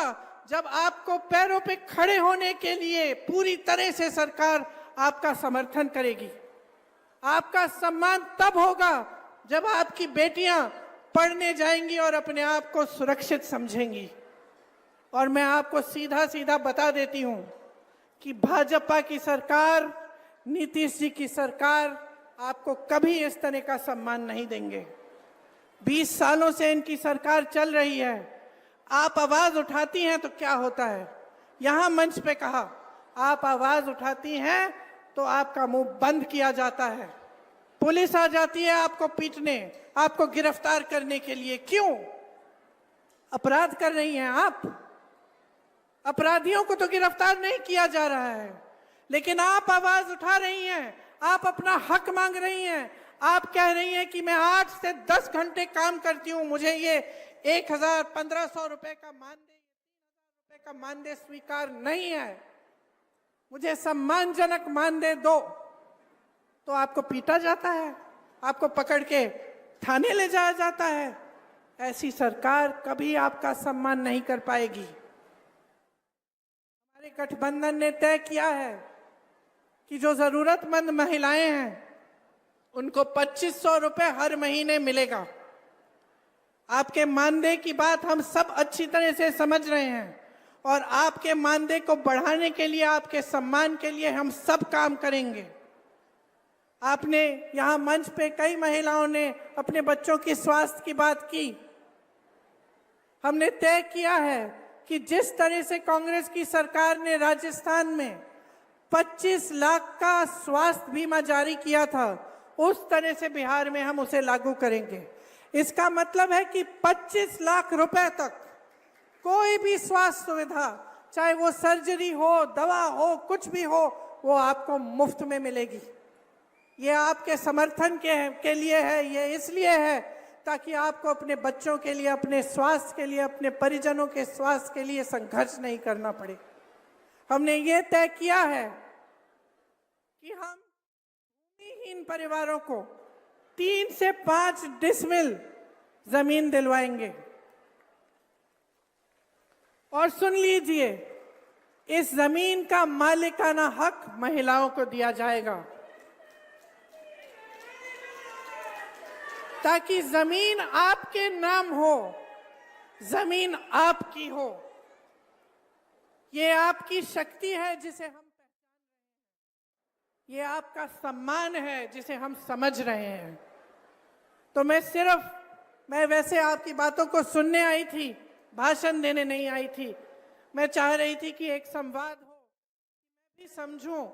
Speaker 10: जब आपको पैरों पे खड़े होने के लिए पूरी तरह से सरकार आपका समर्थन करेगी। आपका सम्मान तब होगा जब आपकी बेटियां पढ़ने जाएंगी और अपने आप को सुरक्षित समझेंगी। और मैं आपको सीधा सीधा बता देती हूं कि भाजपा की सरकार, नीतीश जी की सरकार आपको कभी इस तरह का सम्मान नहीं देंगे। 20 सालों से इनकी सरकार चल रही है। आप आवाज उठाती हैं तो क्या होता है? यहां मंच पे कहा, आप आवाज उठाती हैं तो आपका मुंह बंद किया जाता है, पुलिस आ जाती है आपको पीटने, आपको गिरफ्तार करने के लिए। क्यों? अपराध कर रही हैं आप। अपराधियों को तो गिरफ्तार नहीं किया जा रहा है, लेकिन आप आवाज उठा रही हैं, आप अपना हक मांग रही हैं। आप कह रही हैं कि मैं 8 से 10 घंटे काम करती हूं, मुझे ये 1,000, 1,500 रुपए का मानदेय, 3,000 रुपए का मानदेय स्वीकार नहीं है, मुझे सम्मानजनक मानदेय दो। तो आपको पीटा जाता है, आपको पकड़ के थाने ले जाया जाता है। ऐसी सरकार कभी आपका सम्मान नहीं कर पाएगी। हमारे गठबंधन ने तय किया है कि जो जरूरतमंद महिलाएं हैं उनको 2,500 रुपए हर महीने मिलेगा। आपके मानदेय की बात हम सब अच्छी तरह से समझ रहे हैं और आपके मानदेय को बढ़ाने के लिए, आपके सम्मान के लिए हम सब काम करेंगे। आपने यहाँ मंच पे कई महिलाओं ने अपने बच्चों की स्वास्थ्य की बात की। हमने तय किया है कि जिस तरह से कांग्रेस की सरकार ने राजस्थान में 25 लाख का स्वास्थ्य बीमा जारी किया था, उस तरह से बिहार में हम उसे लागू करेंगे। इसका मतलब है कि 25 लाख रुपए तक कोई भी स्वास्थ्य सुविधा चाहे वो सर्जरी हो, दवा हो, कुछ भी हो, वो आपको मुफ्त में मिलेगी। ये आपके समर्थन के लिए है, ये इसलिए है ताकि आपको अपने बच्चों के लिए, अपने स्वास्थ्य के लिए, अपने परिजनों के स्वास्थ्य के लिए संघर्ष नहीं करना पड़े। हमने ये तय किया है कि हम भूमिहीन परिवारों को 3 से 5 डिसमिल जमीन दिलवाएंगे। और सुन लीजिए, इस जमीन का मालिकाना हक महिलाओं को दिया जाएगा ताकि जमीन आपके नाम हो, जमीन आपकी हो। ये आपकी शक्ति है जिसे हम पहचान रहे हैं, ये आपका सम्मान है जिसे हम समझ रहे हैं। तो मैं वैसे आपकी बातों को सुनने आई थी, भाषण देने नहीं आई थी। मैं चाह रही थी कि एक संवाद हो, मैं भी समझूं,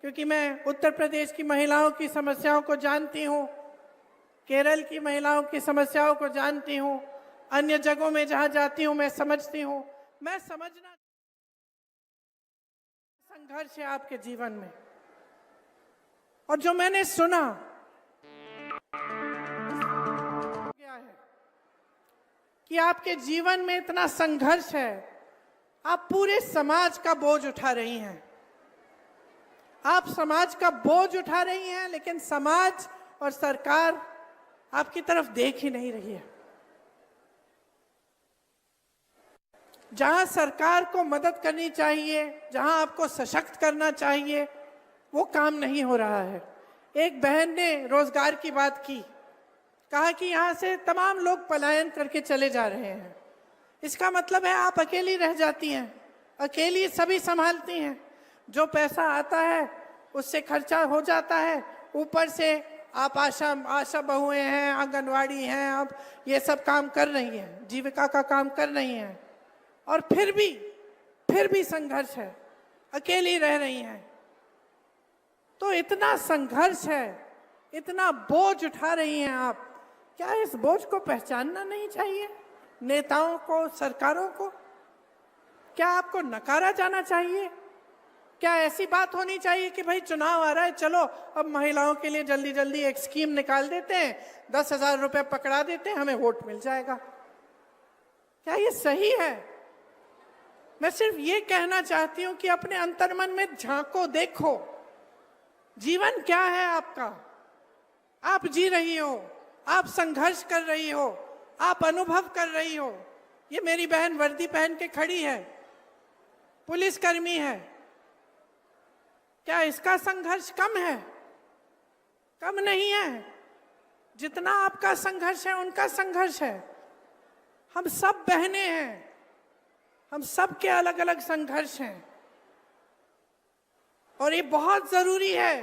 Speaker 10: क्योंकि मैं उत्तर प्रदेश की महिलाओं की समस्याओं को जानती हूं, केरल की महिलाओं की समस्याओं को जानती हूं, अन्य जगहों में जहां जाती हूं मैं समझती हूं। मैं समझना संघर्ष है आपके जीवन में, और जो मैंने सुना क्या है कि आपके जीवन में इतना संघर्ष है, आप पूरे समाज का बोझ उठा रही हैं। आप समाज का बोझ उठा रही हैं, लेकिन समाज और सरकार आपकी तरफ देख ही नहीं रही है। जहां सरकार को मदद करनी चाहिए, जहां आपको सशक्त करना चाहिए, वो काम नहीं हो रहा है। एक बहन ने रोजगार की बात की, कहा कि यहां से तमाम लोग पलायन करके चले जा रहे हैं। इसका मतलब है आप अकेली रह जाती हैं, अकेली सभी संभालती हैं। जो पैसा आता है उससे खर्चा हो जाता है, ऊपर से आप आशा बहुएं हैं, आंगनवाड़ी हैं, आप ये सब काम कर रही हैं, जीविका का काम कर रही हैं, और फिर भी संघर्ष है, अकेली रह रही हैं। तो इतना संघर्ष है, इतना बोझ उठा रही हैं आप, क्या इस बोझ को पहचानना नहीं चाहिए? नेताओं को, सरकारों को क्या आपको नकारा जाना चाहिए? क्या ऐसी बात होनी चाहिए कि भाई चुनाव आ रहा है, चलो अब महिलाओं के लिए जल्दी जल्दी एक स्कीम निकाल देते हैं, 10,000 रुपए पकड़ा देते हैं, हमें वोट मिल जाएगा? क्या ये सही है? मैं सिर्फ ये कहना चाहती हूं कि अपने अंतर्मन में झांको, देखो जीवन क्या है आपका। आप जी रही हो, आप संघर्ष कर रही हो, आप अनुभव कर रही हो। ये मेरी बहन वर्दी पहन के खड़ी है, पुलिसकर्मी है। क्या इसका संघर्ष कम है? कम नहीं है। जितना आपका संघर्ष है उनका संघर्ष है। हम सब बहनें हैं, हम सब के अलग अलग संघर्ष हैं, और ये बहुत जरूरी है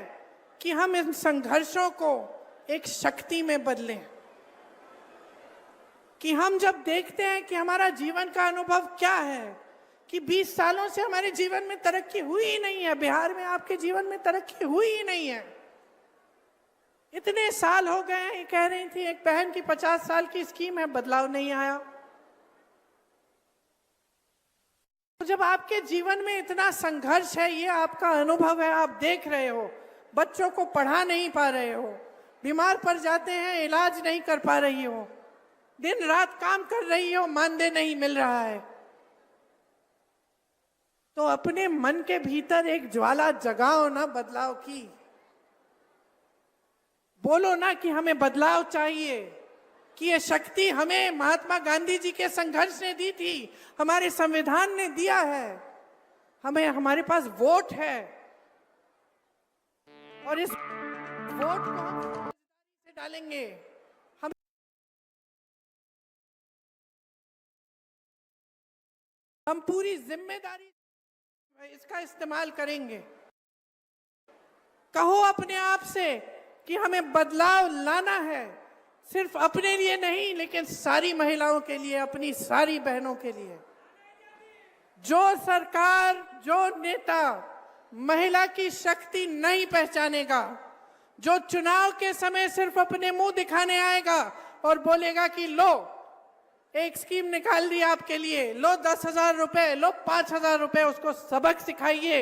Speaker 10: कि हम इन संघर्षों को एक शक्ति में बदलें। कि हम जब देखते हैं कि हमारा जीवन का अनुभव क्या है, कि 20 सालों से हमारे जीवन में तरक्की हुई ही नहीं है, बिहार में आपके जीवन में तरक्की हुई ही नहीं है, इतने साल हो गए हैं। ये कह रही थी एक बहन की 50 साल की स्कीम है, बदलाव नहीं आया। तो जब आपके जीवन में इतना संघर्ष है, ये आपका अनुभव है, आप देख रहे हो, बच्चों को पढ़ा नहीं पा रहे हो, बीमार पड़ जाते हैं, इलाज नहीं कर पा रही हो, दिन रात काम कर रही हो, मानदेय नहीं मिल रहा है, तो अपने मन के भीतर एक ज्वाला जगाओ ना बदलाव की। बोलो ना कि हमें बदलाव चाहिए, कि ये शक्ति हमें महात्मा गांधी जी के संघर्ष ने दी थी, हमारे संविधान ने दिया है, हमें, हमारे पास वोट है, और इस वोट को हम समझदारी से डालेंगे। हम पूरी जिम्मेदारी इसका इस्तेमाल करेंगे। कहो अपने आप से कि हमें बदलाव लाना है, सिर्फ अपने लिए नहीं, लेकिन सारी महिलाओं के लिए, अपनी सारी बहनों के लिए। जो सरकार, जो नेता महिला की शक्ति नहीं पहचानेगा, जो चुनाव के समय सिर्फ अपने मुंह दिखाने आएगा और बोलेगा कि लो एक स्कीम निकाल दी आपके लिए, लो 10,000 रुपए, लो 5,000 रुपए, उसको सबक सिखाइए,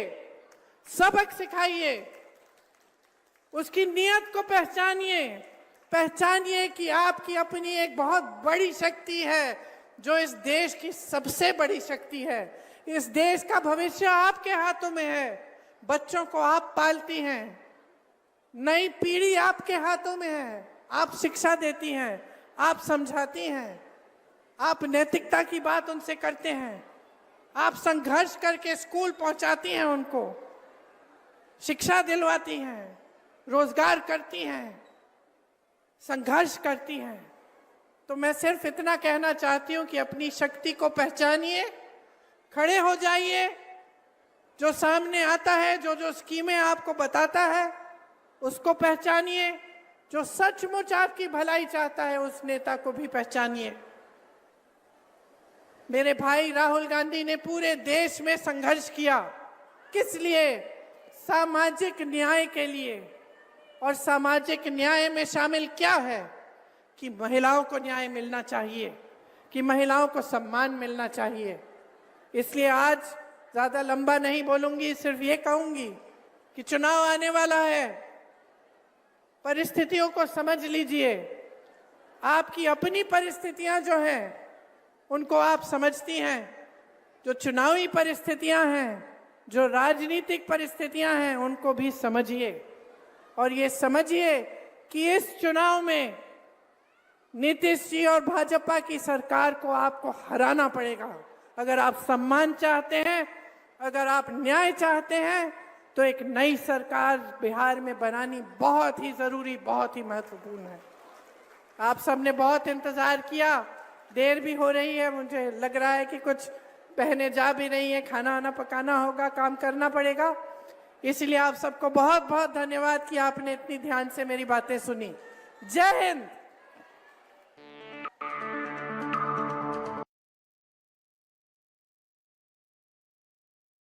Speaker 10: सबक सिखाइए, उसकी नीयत को पहचानिए, पहचानिए कि आपकी अपनी एक बहुत बड़ी शक्ति है जो इस देश की सबसे बड़ी शक्ति है। इस देश का भविष्य आपके हाथों में है। बच्चों को आप पालती हैं, नई पीढ़ी आपके हाथों में है। आप शिक्षा देती हैं, आप समझाती हैं, आप नैतिकता की बात उनसे करते हैं, आप संघर्ष करके स्कूल पहुंचाती हैं, उनको शिक्षा दिलवाती हैं, रोजगार करती हैं, संघर्ष करती हैं। तो मैं सिर्फ इतना कहना चाहती हूं कि अपनी शक्ति को पहचानिए, खड़े हो जाइए, जो सामने आता है, जो जो स्कीमें आपको बताता है उसको पहचानिए, जो सचमुच आपकी भलाई चाहता है उस नेता को भी पहचानिए। मेरे भाई राहुल गांधी ने पूरे देश में संघर्ष किया, किस लिए? सामाजिक न्याय के लिए। और सामाजिक न्याय में शामिल क्या है कि महिलाओं को न्याय मिलना चाहिए, कि महिलाओं को सम्मान मिलना चाहिए। इसलिए आज ज्यादा लंबा नहीं बोलूंगी, सिर्फ ये कहूंगी कि चुनाव आने वाला है, परिस्थितियों को समझ लीजिए। आपकी अपनी परिस्थितियां जो हैं उनको आप समझती हैं, जो चुनावी परिस्थितियां हैं, जो राजनीतिक परिस्थितियां हैं उनको भी समझिए। और ये समझिए कि इस चुनाव में नीतीश जी और भाजपा की सरकार को आपको हराना पड़ेगा। अगर आप सम्मान चाहते हैं, अगर आप न्याय चाहते हैं, तो एक नई सरकार बिहार में बनानी बहुत ही जरूरी, बहुत ही महत्वपूर्ण है। आप सबने बहुत इंतजार किया, देर भी हो रही है, मुझे लग रहा है कि कुछ बहनें जा भी रही हैं, खाना वाना पकाना होगा, काम करना पड़ेगा। इसलिए आप सबको बहुत बहुत धन्यवाद कि आपने इतनी ध्यान से मेरी बातें सुनी। जय हिंद।